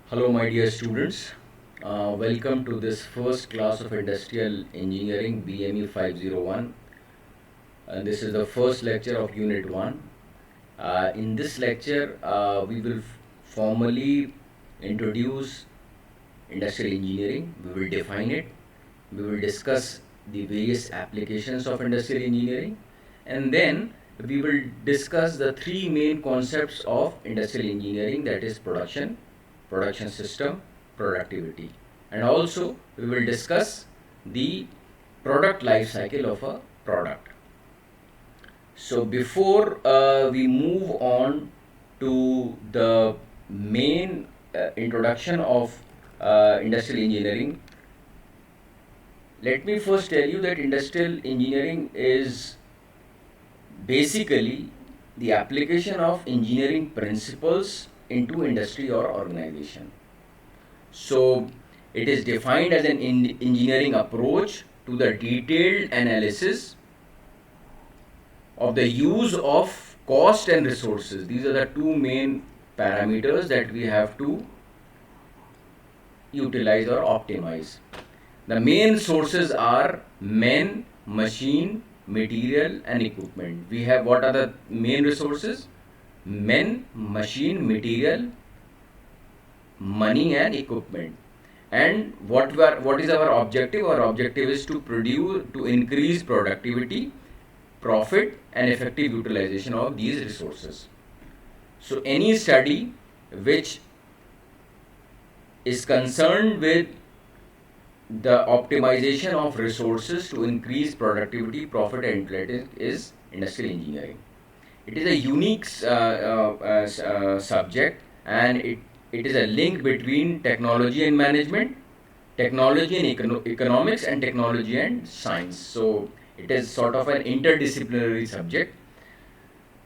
Hello, my dear students. Welcome to this first class of Industrial Engineering BME 501. And this is the first lecture of Unit 1. In this lecture, we will formally introduce industrial engineering. We will define it. We will discuss the various applications of industrial engineering. And then we will discuss the three main concepts of industrial engineering, that is production, production system, productivity. And also we will discuss the product life cycle of a product. So before we move on to the main introduction of industrial engineering, let me first tell you that industrial engineering is basically the application of engineering principles into industry or organization. So it is defined as an engineering approach to the detailed analysis of the use of cost and resources. These are the two main parameters that we have to utilize or optimize. The main sources are men, machine, material, and equipment. We have, what are the main resources? Men, machine, material, money, and equipment. And what is our objective? Our objective is to increase productivity, profit, and effective utilization of these resources. So any study which is concerned with the optimization of resources to increase productivity, profit, and utility is industrial engineering. It is a unique subject, and it is a link between technology and management, technology and economics, and technology and science. So it is sort of an interdisciplinary subject.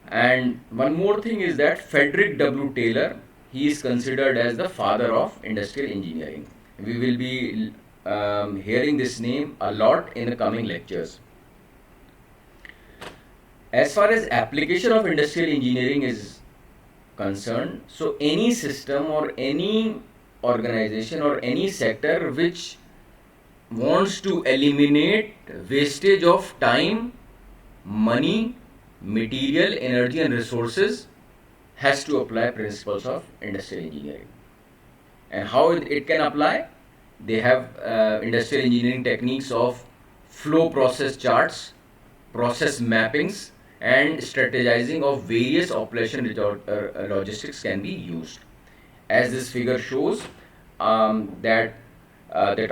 And one more thing is that Frederick W. Taylor, he is considered as the father of industrial engineering. We will be hearing this name a lot in the coming lectures. As far as application of industrial engineering is concerned, so any system or any organization or any sector which wants to eliminate wastage of time, money, material, energy, and resources has to apply principles of industrial engineering. And how it can apply? They have industrial engineering techniques of flow process charts, process mappings, and strategizing of various operation logistics can be used. As this figure shows, that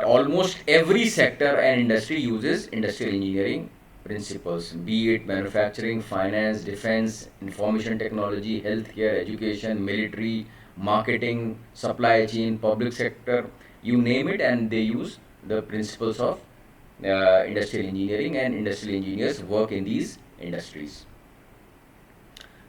almost every sector and industry uses industrial engineering principles, be it manufacturing, finance, defense, information technology, healthcare, education, military, marketing, supply chain, public sector, you name it, and they use the principles of industrial engineering, and industrial engineers work in these industries.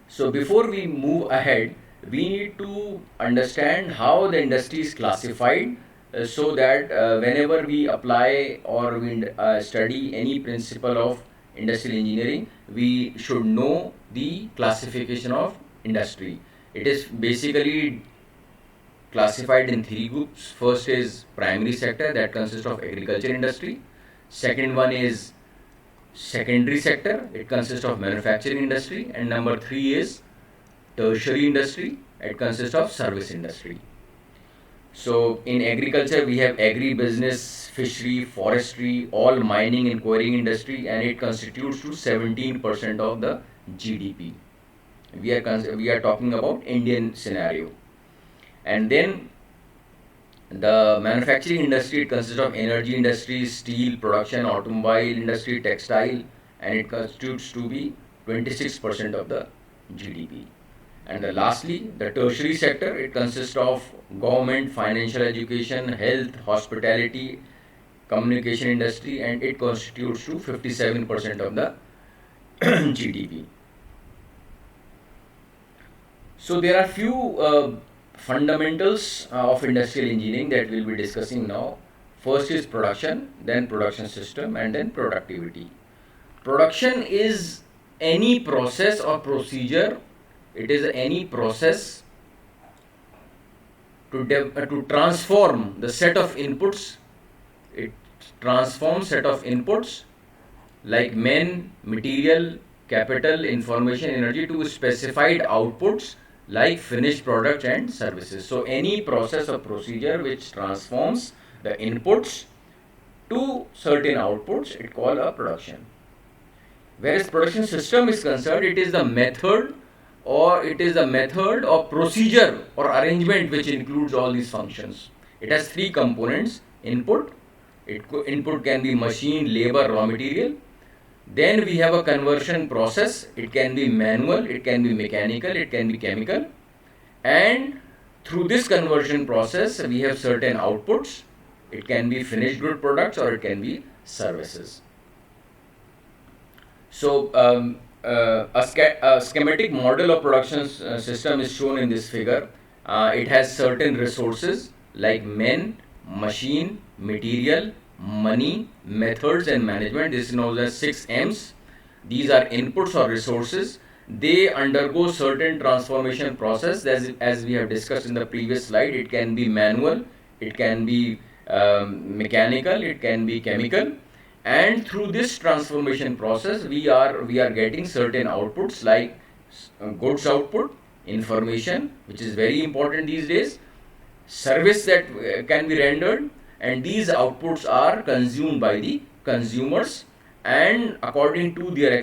So before we move ahead, we need to understand how the industry is classified, so that whenever we apply or we study any principle of industrial engineering, we should know the classification of industry. It is basically classified in three groups. First is primary sector, that consists of agriculture industry. Second one is secondary sector, it consists of manufacturing industry. And number three is tertiary industry, it consists of service industry. So in agriculture we have agribusiness, fishery, forestry, all mining and quarrying industry, and it constitutes to 17% of the GDP. We are talking about Indian scenario. And then the manufacturing industry, it consists of energy industry, steel production, automobile industry, textile, and it constitutes to be 26% of the GDP. And lastly, the tertiary sector, it consists of government, financial, education, health, hospitality, communication industry, and it constitutes to 57% of the GDP. So there are few fundamentals of industrial engineering that we'll be discussing now. First is production, then production system, and then productivity. Production is any process or procedure. It is any process to transform the set of inputs. It transforms set of inputs like men, material, capital, information, energy to specified outputs like finished product and services. So any process or procedure which transforms the inputs to certain outputs, it called a production. Whereas production system is concerned, it is the method or procedure or arrangement which includes all these functions. It has three components: input. Input can be machine, labor, raw material. Then we have a conversion process. It can be manual, it can be mechanical, it can be chemical. And through this conversion process, we have certain outputs. It can be finished good products or it can be services. So a schematic model of production system is shown in this figure. It has certain resources like men, machine, material, money, methods and management. This is known as 6 M's. These are inputs or resources. They undergo certain transformation process as we have discussed in the previous slide. It can be manual, it can be mechanical, it can be chemical. And through this transformation process, we are getting certain outputs like goods output, information, which is very important these days, service that can be rendered, and these outputs are consumed by the consumers, and according to their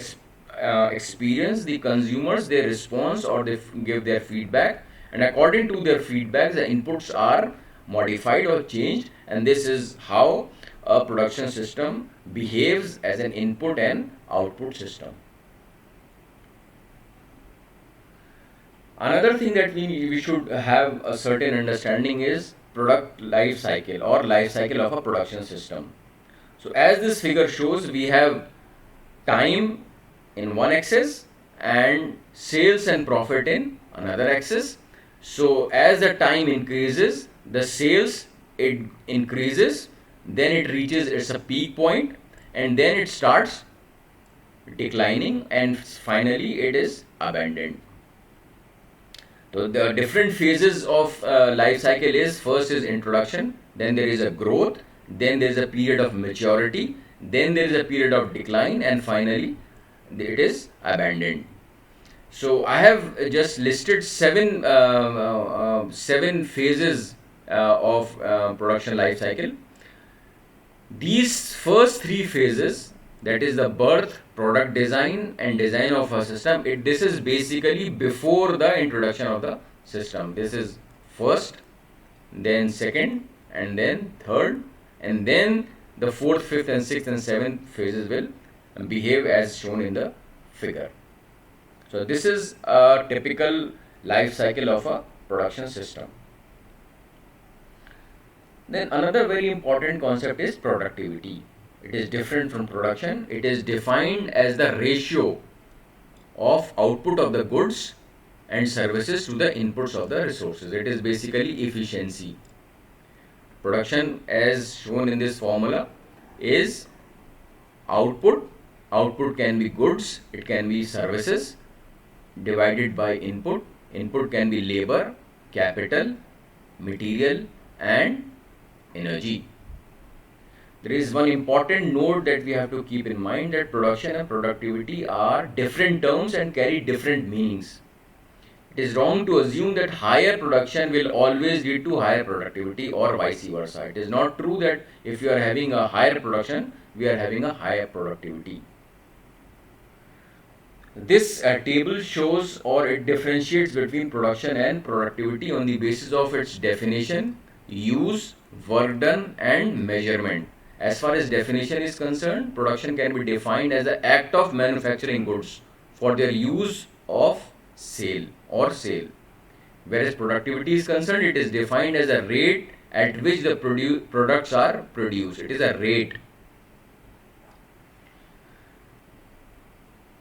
experience, the consumers, they respond or they give their feedback, and according to their feedback, the inputs are modified or changed, and this is how a production system behaves as an input and output system. Another thing that we should have a certain understanding is product life cycle or life cycle of a production system. So as this figure shows, we have time in one axis and sales and profit in another axis. So as the time increases, the sales it increases, then it reaches its a peak point, and then it starts declining, and finally it is abandoned. So the different phases of life cycle is: first is introduction, then there is a growth, then there is a period of maturity, then there is a period of decline, and finally it is abandoned. So I have just listed seven phases of production life cycle. These first three phases, that is the birth, product design and design of a system, this is basically before the introduction of the system. This is first, then second, and then third, and then the fourth, fifth and sixth and seventh phases will behave as shown in the figure. So this is a typical life cycle of a production system. Then another very important concept is productivity. It is different from production. It is defined as the ratio of output of the goods and services to the inputs of the resources. It is basically efficiency. Production, as shown in this formula, is output. Output can be goods, it can be services, divided by input. Input can be labor, capital, material and energy. There is one important note that we have to keep in mind, that production and productivity are different terms and carry different meanings. It is wrong to assume that higher production will always lead to higher productivity or vice versa. It is not true that if you are having a higher production, we are having a higher productivity. This table shows or it differentiates between production and productivity on the basis of its definition, use, work done and measurement. As far as definition is concerned, production can be defined as the act of manufacturing goods for their use of sale. Whereas productivity is concerned, it is defined as a rate at which the products are produced. It is a rate.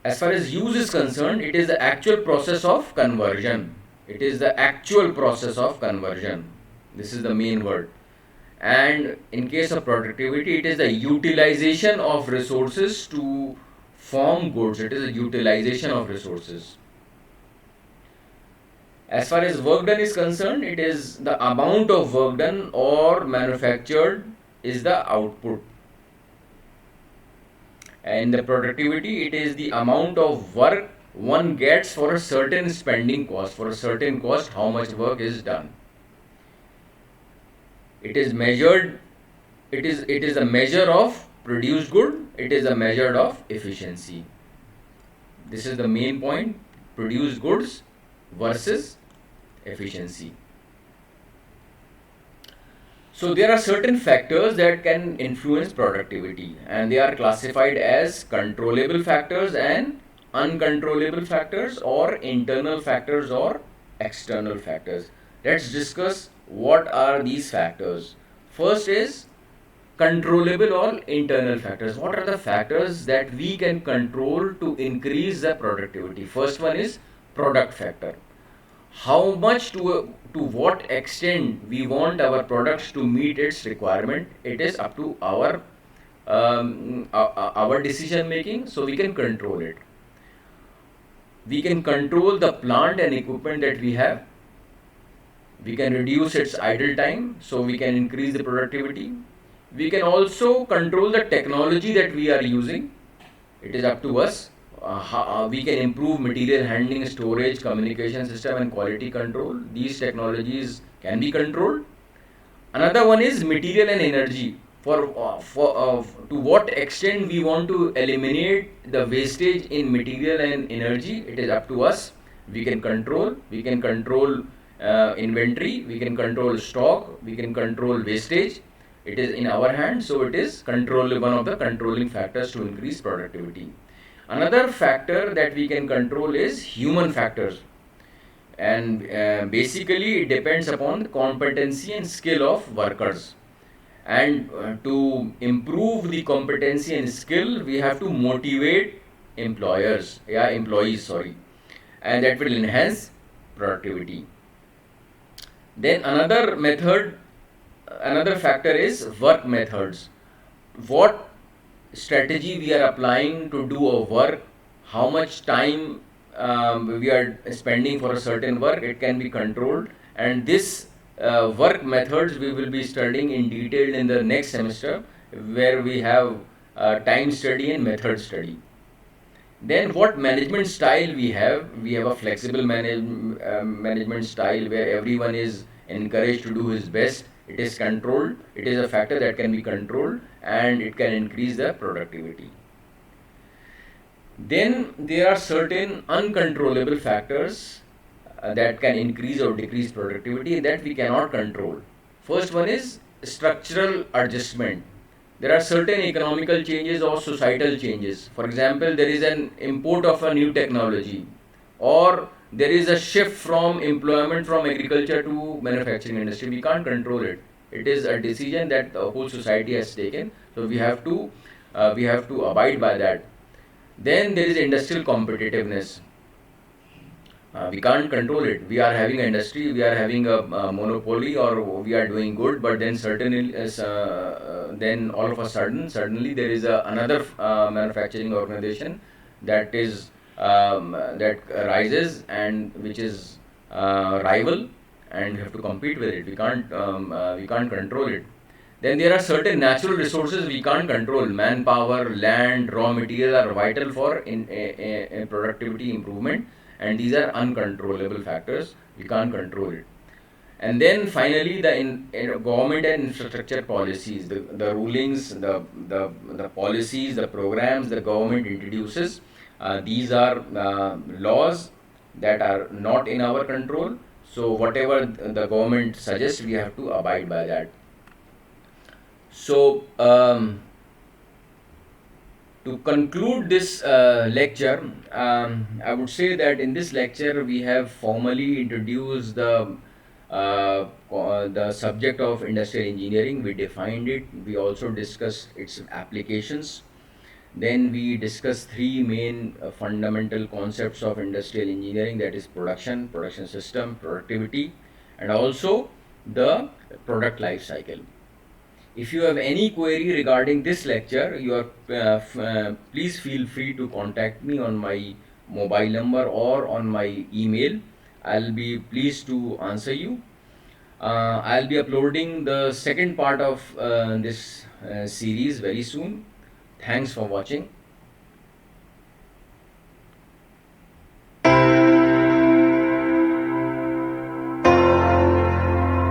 As far as use is concerned, it is the actual process of conversion. It is the actual process of conversion. This is the main word. And in case of productivity, it is the utilization of resources to form goods. It is a utilization of resources. As far as work done is concerned, it is the amount of work done or manufactured is the output. And the productivity, it is the amount of work one gets for a certain spending cost, for a certain cost, how much work is done. It is measured, it is a measure of produced good, it is a measure of efficiency. This is the main point, produced goods versus efficiency. So there are certain factors that can influence productivity, and they are classified as controllable factors and uncontrollable factors, or internal factors or external factors. Let's discuss what are these factors. First is controllable or internal factors. What are the factors that we can control to increase the productivity? First one is product factor. How much, to what extent we want our products to meet its requirement, it is up to our decision making, so we can control it. We can control the plant and equipment that we have. We can reduce its idle time, so we can increase the productivity. We can also control the technology that we are using. It is up to us. We can improve material handling, storage, communication system, and quality control. These technologies can be controlled. Another one is material and energy. To what extent we want to eliminate the wastage in material and energy, it is up to us. We can control. We can control inventory. We can control stock. We can control wastage. It is in our hands, so it is one of the controlling factors to increase productivity. Another factor that we can control is human factors, and basically it depends upon the competency and skill of workers. And to improve the competency and skill, we have to motivate employees, and that will enhance productivity. Then another factor is work methods. What strategy we are applying to do a work, how much time we are spending for a certain work, it can be controlled. And this work methods we will be studying in detail in the next semester, where we have time study and method study. Then what management style we have? We have a flexible management style where everyone is encouraged to do his best. It is controlled. It is a factor that can be controlled, and it can increase the productivity. Then there are certain uncontrollable factors that can increase or decrease productivity that we cannot control. First one is structural adjustment. There are certain economical changes or societal changes. For example, there is an import of a new technology, or there is a shift from employment from agriculture to manufacturing industry. We can't control it. It is a decision that the whole society has taken, so we have to abide by that. Then there is industrial competitiveness. We can't control it. We are having an industry, we are having a monopoly, or we are doing good, but then then all of a suddenly there is another manufacturing organization that rises, and which is rival, and we have to compete with it. We can't control it. Then there are certain natural resources we can't control. Manpower, land, raw material are vital for in productivity improvement, and these are uncontrollable factors. We can't control it. And then finally, the government and infrastructure policies, the rulings, the policies, the programs the government introduces. These are laws that are not in our control. So whatever the government suggests, we have to abide by that. So to conclude this lecture, I would say that in this lecture we have formally introduced the subject of industrial engineering. We defined it. We also discussed its applications. Then we discussed three main fundamental concepts of industrial engineering, that is production system, productivity, and also the product life cycle. If you have any query regarding this lecture, please feel free to contact me on my mobile number or on my email. I'll be pleased to answer you. I'll be uploading the second part of this series very soon. Thanks for watching.